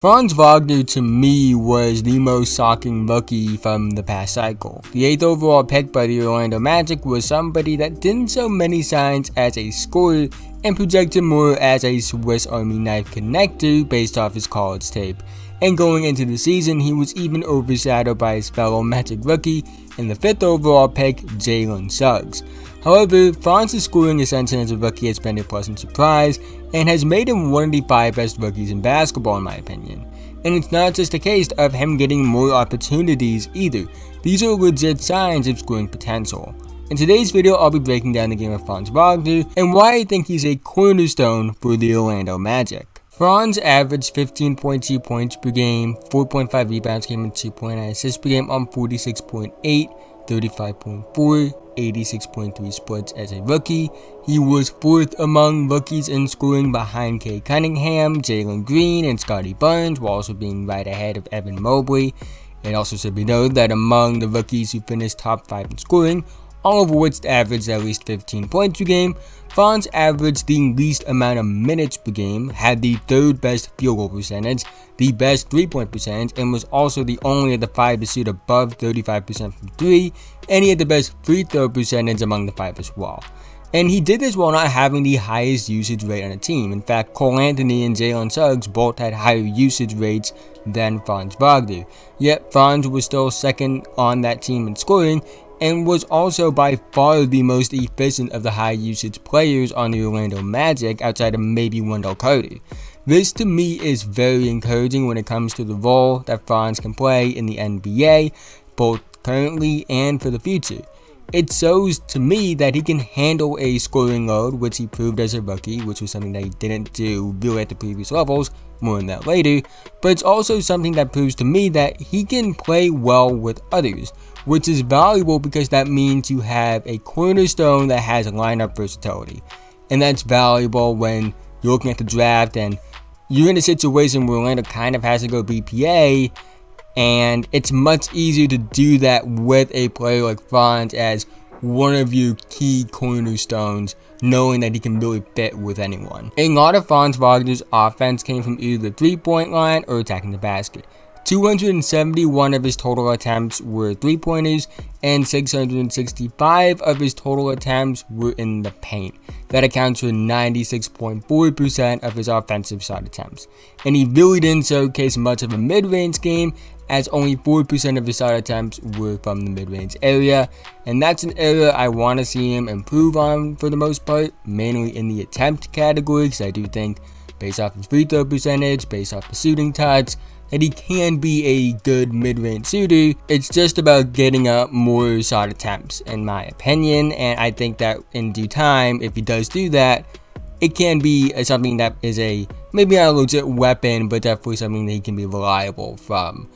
Franz Wagner to me was the most shocking rookie from the past cycle. The 8th overall pick by the Orlando Magic was somebody that didn't show many signs as a scorer and projected more as a Swiss Army knife connector based off his college tape. And going into the season, he was even overshadowed by his fellow Magic rookie in the 5th overall pick, Jalen Suggs. However, Franz's scoring ascension as a rookie has been a pleasant surprise and has made him one of the 5 best rookies in basketball in my opinion. And it's not just a case of him getting more opportunities either. These are legit signs of scoring potential. In today's video, I'll be breaking down the game of Franz Wagner and why I think he's a cornerstone for the Orlando Magic. Franz averaged 15.2 points per game, 4.5 rebounds per game, and 2.9 assists per game on 46.8, 35.4, 86.3 splits as a rookie. He was 4th among rookies in scoring behind Cade Cunningham, Jalen Green, and Scottie Barnes, while also being right ahead of Evan Mobley. It also should be noted that among the rookies who finished top 5 in scoring, all of which averaged at least 15 points per game, Franz averaged the least amount of minutes per game, had the 3rd best field goal percentage, the best 3-point percentage, and was also the only of the 5 to shoot above 35% from 3, and he had the best free throw percentage among the 5 as well. And he did this while not having the highest usage rate on the team. In fact, Cole Anthony and Jalen Suggs both had higher usage rates than Franz Wagner. Yet Franz was still 2nd on that team in scoring, and was also by far the most efficient of the high usage players on the Orlando Magic outside of maybe Wendell Carter. This to me is very encouraging when it comes to the role that Franz can play in the NBA, both currently and for the future. It shows to me that he can handle a scoring load, which he proved as a rookie, which was something that he didn't do really at the previous levels, more on that later, but it's also something that proves to me that he can play well with others, which is valuable because that means you have a cornerstone that has lineup versatility. And that's valuable when you're looking at the draft and you're in a situation where Orlando kind of has to go BPA, and it's much easier to do that with a player like Franz as one of your key cornerstones, knowing that he can really fit with anyone. A lot of Franz Wagner's offense came from either the 3-point line or attacking the basket. 271 of his total attempts were 3-pointers, and 665 of his total attempts were in the paint. That accounts for 96.4% of his offensive shot attempts. And he really didn't showcase much of a mid-range game, as only 4% of his shot attempts were from the mid-range area. And that's an area I want to see him improve on for the most part, mainly in the attempt category, because I do think, based off his free throw percentage, based off the shooting touch, that he can be a good mid-range shooter. It's just about getting up more shot attempts, in my opinion, and I think that in due time, if he does do that, it can be something that is maybe not a legit weapon, but definitely something that he can be reliable from.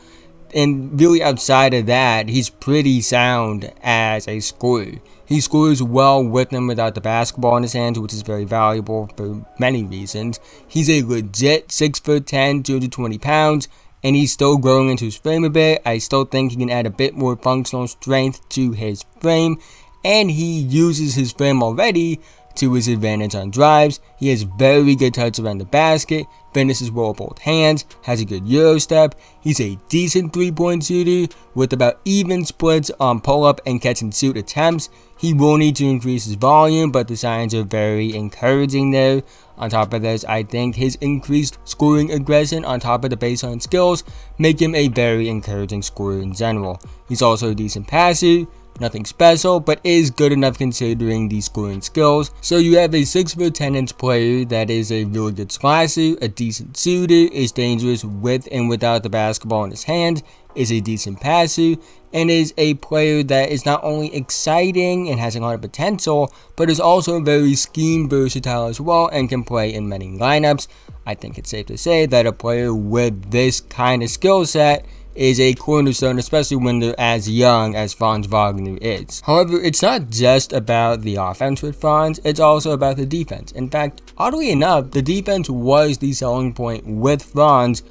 And really outside of that, he's pretty sound as a scorer. He scores well with and without the basketball in his hands, which is very valuable for many reasons. He's a legit 6'10", 220 pounds, and he's still growing into his frame a bit. I still think he can add a bit more functional strength to his frame, and he uses his frame already to his advantage on drives. He has very good touch around the basket, finishes well with both hands, has a good Euro step. He's a decent 3-point shooter with about even splits on pull-up and catch-and-shoot attempts. He will need to increase his volume, but the signs are very encouraging there. On top of this, I think his increased scoring aggression on top of the baseline skills make him a very encouraging scorer in general. He's also a decent passer. Nothing special, but is good enough considering these scoring skills. So you have a 6'10" player that is a really good slasher, a decent shooter, is dangerous with and without the basketball in his hand, is a decent passer, and is a player that is not only exciting and has a lot of potential, but is also very scheme versatile as well and can play in many lineups. I think it's safe to say that a player with this kind of skill set is a cornerstone, especially when they're as young as Franz Wagner is. However, it's not just about the offense with Franz, it's also about the defense. In fact, oddly enough, the defense was the selling point with Franz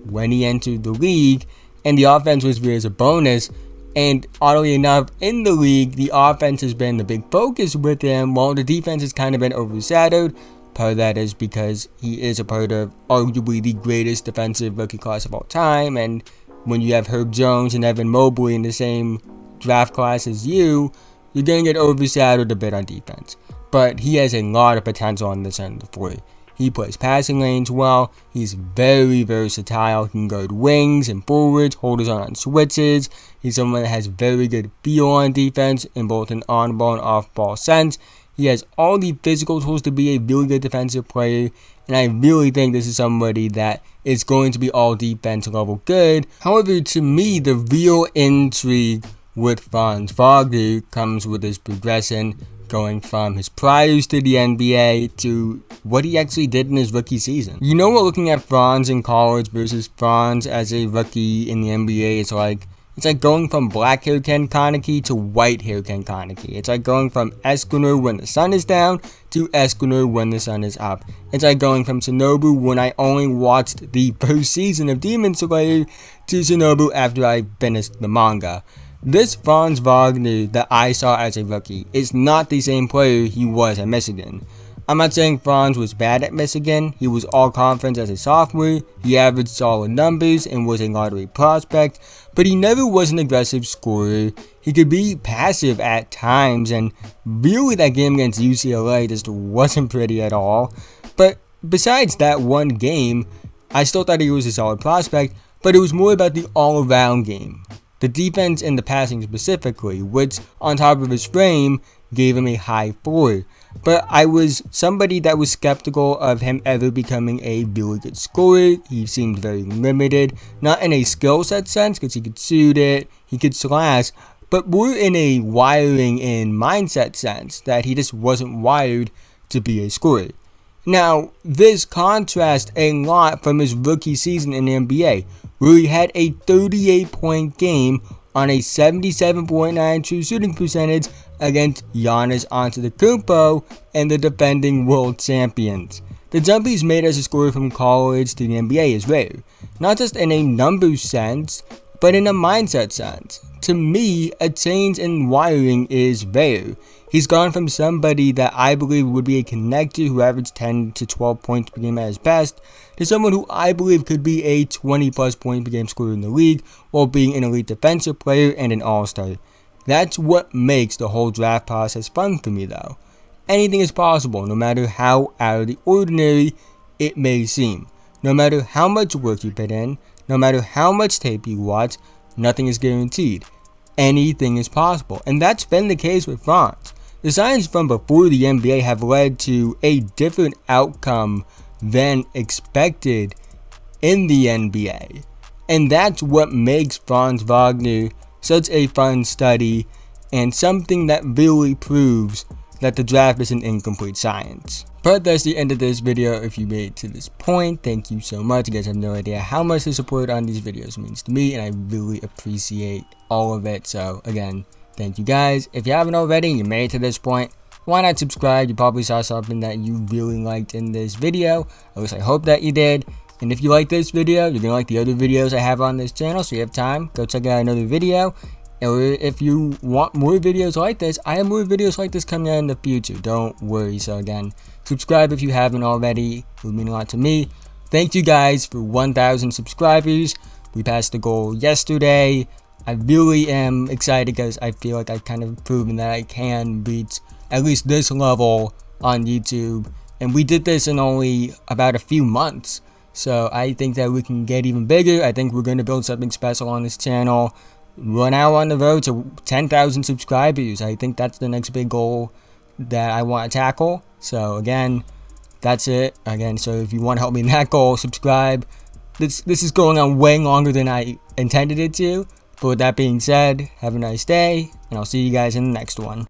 when he entered the league, and the offense was viewed as a bonus. And oddly enough, in the league, the offense has been the big focus with him, while the defense has kind of been overshadowed, Part of that is because he is a part of arguably the greatest defensive rookie class of all time, and when you have Herb Jones and Evan Mobley in the same draft class as you're going to get overshadowed a bit on defense. But he has a lot of potential on this end of the floor. He plays passing lanes well, he's very versatile, he can guard wings and forwards, hold his own on switches, he's someone that has very good feel on defense in both an on-ball and off-ball sense. He has all the physical tools to be a really good defensive player, and I really think this is somebody that is going to be all defense level good. However, to me, the real intrigue with Franz Wagner comes with his progression, going from his priors to the NBA to what he actually did in his rookie season. You know what looking at Franz in college versus Franz as a rookie in the NBA is like? It's like going from black hair Ken Kaneki to white hair Ken Kaneki. It's like going from Esquiner when the sun is down to Esquiner when the sun is up. It's like going from Shinobu when I only watched the first season of Demon Slayer to Shinobu after I finished the manga. This Franz Wagner that I saw as a rookie is not the same player he was at Michigan. I'm not saying Franz was bad at Michigan, he was all conference as a sophomore, he averaged solid numbers and was a lottery prospect, but he never was an aggressive scorer. He could be passive at times, and really that game against UCLA just wasn't pretty at all. But besides that one game, I still thought he was a solid prospect, but it was more about the all-around game. The defense and the passing specifically, which on top of his frame gave him a high floor. But I was somebody that was skeptical of him ever becoming a really good scorer. He seemed very limited, not in a skill set sense because he could shoot it, he could slash, but more in a wiring and mindset sense that he just wasn't wired to be a scorer. Now, this contrasts a lot from his rookie season in the NBA, where he had a 38-point game on a 77.9 true shooting percentage against Giannis Antetokounmpo and the defending world champions. The jump he's made as a scorer from college to the NBA is rare, not just in a numbers sense, but in a mindset sense. To me, a change in wiring is rare. He's gone from somebody that I believe would be a connector who averaged 10 to 12 points per game at his best, to someone who I believe could be a 20 plus point per game scorer in the league while being an elite defensive player and an all-star. That's what makes the whole draft process fun for me though. Anything is possible, no matter how out of the ordinary it may seem. No matter how much work you put in, no matter how much tape you watch, nothing is guaranteed. Anything is possible, and that's been the case with Franz. The signs from before the NBA have led to a different outcome than expected in the NBA. And that's what makes Franz Wagner such a fun study and something that really proves that the draft is an incomplete science. But that's the end of this video. If you made it to this point, thank you so much. You guys have no idea how much the support on these videos means to me, and I really appreciate all of it. So again, thank you guys. If you haven't already and you made it to this point, why not subscribe? You probably saw something that you really liked in this video. At least I hope that you did. And if you like this video, you're going to like the other videos I have on this channel. So you have time, go check out another video. Or if you want more videos like this, I have more videos like this coming out in the future. Don't worry. So again, subscribe if you haven't already. It would mean a lot to me. Thank you guys for 1,000 subscribers. We passed the goal yesterday. I really am excited because I feel like I've kind of proven that I can reach at least this level on YouTube. And we did this in only about a few months. So I think that we can get even bigger. I think we're going to build something special on this channel. We're now on the road to 10,000 subscribers. I think that's the next big goal that I want to tackle. So again, that's it. Again, so if you want to help me in that goal, subscribe. This is going on way longer than I intended it to. But with that being said, have a nice day, and I'll see you guys in the next one.